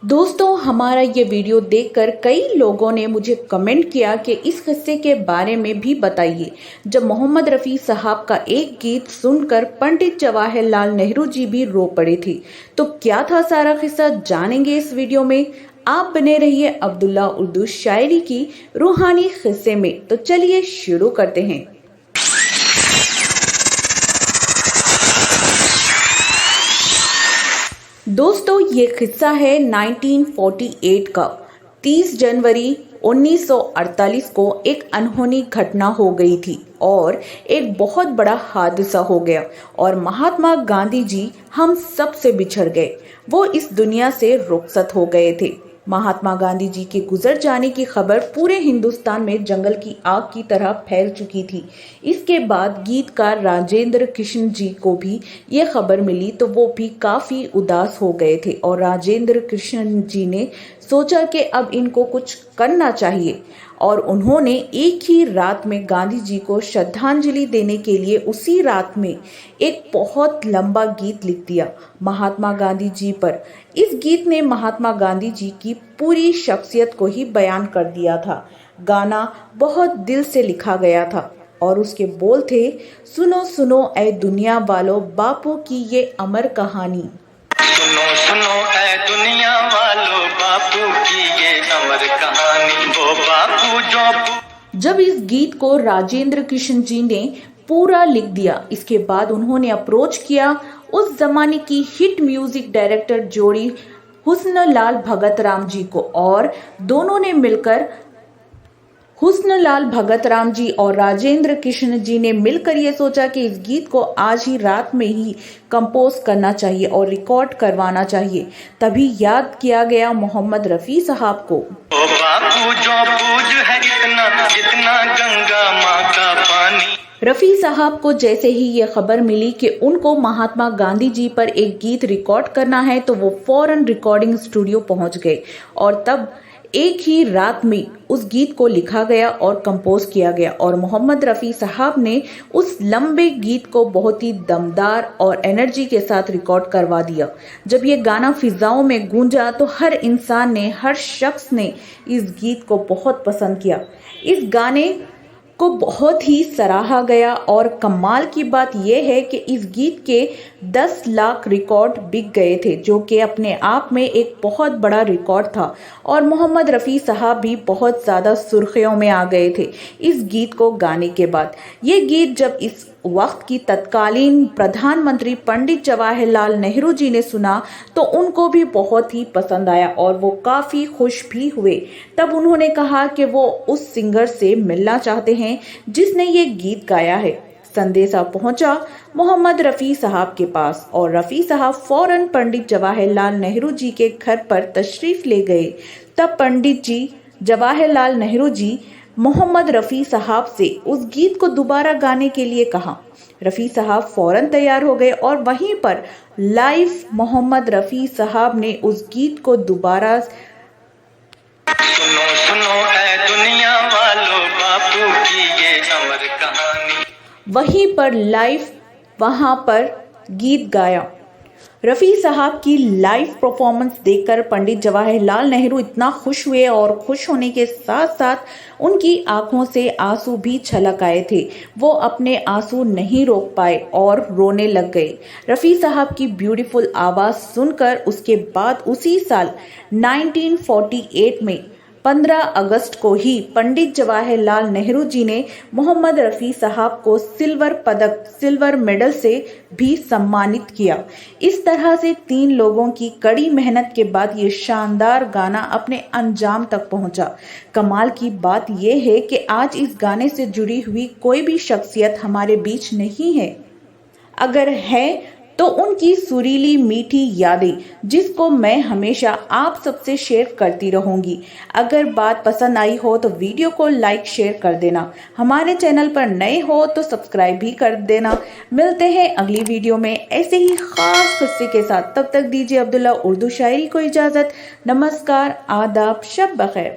दोस्तों, हमारा ये वीडियो देखकर कई लोगों ने मुझे कमेंट किया कि इस किस्से के बारे में भी बताइए। जब मोहम्मद रफ़ी साहब का एक गीत सुनकर पंडित जवाहरलाल नेहरू जी भी रो पड़े थे। तो क्या था सारा किस्सा, जानेंगे इस वीडियो में। आप बने रहिए अब्दुल्ला उर्दू शायरी की रूहानी किस्से में। तो चलिए शुरू करते हैं। दोस्तों, ये किस्सा है 1948 का। 30 जनवरी 1948 को एक अनहोनी घटना हो गई थी और एक बहुत बड़ा हादसा हो गया और महात्मा गांधी जी हम सब से बिछड़ गए। वो इस दुनिया से रुखसत हो गए थे। महात्मा गांधी जी के गुजर जाने की खबर पूरे हिंदुस्तान में जंगल की आग की तरह फैल चुकी थी। इसके बाद गीतकार राजेंद्र कृष्ण जी को भी ये खबर मिली तो वो भी काफी उदास हो गए थे और राजेंद्र कृष्ण जी ने सोचा कि अब इनको कुछ करना चाहिए और उन्होंने एक ही रात में गांधी जी को श्रद्धांजलि देने के लिए उसी रात में एक बहुत लंबा गीत लिख दिया महात्मा गांधी जी पर। इस गीत ने महात्मा गांधी जी की पूरी शख्सियत को ही बयान कर दिया था। गाना बहुत दिल से लिखा गया था और उसके बोल थे, सुनो सुनो ऐ दुनिया वालों, बापू की ये अमर कहानी। सुनो सुनो ऐ दुनिया वालों, बापू की ये अमर कहानी। वो बापू जो जब इस गीत को राजेंद्र कृष्ण जी ने पूरा लिख दिया, इसके बाद उन्होंने अप्रोच किया उस जमाने की हिट म्यूजिक डायरेक्टर जोड़ी हुस्नलाल भगतराम जी को और दोनों ने मिलकर हुस्नलाल भगतराम जी और राजेंद्र कृष्ण जी ने मिलकर ये सोचा कि इस गीत को आज ही रात में ही कंपोज करना चाहिए और रिकॉर्ड करवाना चाहिए। तभी याद किया गया मोहम्मद रफ़ी साहब को। बापू जो पूज है इतना जितना गंगा माँ का पानी। रफ़ी साहब को जैसे ही ये खबर मिली कि उनको महात्मा गांधी जी पर एक गीत रिकॉर्ड करना है तो वो फौरन रिकॉर्डिंग स्टूडियो पहुंच गए और तब एक ही रात में उस गीत को लिखा गया और कंपोज किया गया और मोहम्मद रफ़ी साहब ने उस लंबे गीत को बहुत ही दमदार और एनर्जी के साथ रिकॉर्ड करवा दिया। जब ये गाना फिजाओं में गूंजा तो हर इंसान ने, हर शख्स ने इस गीत को बहुत पसंद किया। इस गाने को बहुत ही सराहा गया और कमाल की बात यह है कि इस गीत के 10 लाख रिकॉर्ड बिक गए थे, जो कि अपने आप में एक बहुत बड़ा रिकॉर्ड था और मोहम्मद रफ़ी साहब भी बहुत ज़्यादा सुर्खियों में आ गए थे इस गीत को गाने के बाद। ये गीत जब इस वक्त की तत्कालीन प्रधानमंत्री पंडित जवाहरलाल नेहरू जी ने सुना तो उनको भी बहुत ही पसंद आया और वो काफ़ी खुश भी हुए। तब उन्होंने कहा कि वो उस सिंगर से मिलना चाहते हैं जिसने ये गीत गाया है। संदेशा पहुंचा मोहम्मद रफ़ी साहब के पास और रफ़ी साहब फौरन पंडित जवाहरलाल नेहरू जी के घर पर तशरीफ ले गए। तब पंडित जी जवाहरलाल नेहरू जी मोहम्मद रफ़ी साहब से उस गीत को दोबारा गाने के लिए कहा। रफ़ी साहब फौरन तैयार हो गए और वहीं पर लाइव मोहम्मद रफ़ी साहब ने उस गीत को दोबारा सुनो सुनो ऐ दुनिया वालों, बापू की ये अमर कहानी। वहां पर गीत गाया। रफ़ी साहब की लाइव परफॉर्मेंस देखकर पंडित जवाहरलाल नेहरू इतना खुश हुए और खुश होने के साथ साथ उनकी आंखों से आंसू भी छलक आए थे। वो अपने आंसू नहीं रोक पाए और रोने लग गए। रफ़ी साहब की ब्यूटीफुल आवाज़ सुनकर उसके बाद उसी साल 1948 में 15 अगस्त को ही पंडित जवाहरलाल नेहरू जी ने मोहम्मद रफ़ी साहब को सिल्वर मेडल से भी सम्मानित किया। इस तरह से 3 लोगों की कड़ी मेहनत के बाद ये शानदार गाना अपने अंजाम तक पहुंचा। कमाल की बात यह है कि आज इस गाने से जुड़ी हुई कोई भी शख्सियत हमारे बीच नहीं है। अगर है तो उनकी सुरीली मीठी यादें, जिसको मैं हमेशा आप सबसे शेयर करती रहूंगी। अगर बात पसंद आई हो तो वीडियो को लाइक शेयर कर देना। हमारे चैनल पर नए हो तो सब्सक्राइब भी कर देना। मिलते हैं अगली वीडियो में ऐसे ही खास किस्से के साथ। तब तक दीजिए अब्दुल्ला उर्दू शायरी को इजाज़त। नमस्कार, आदाब, शब बखैर।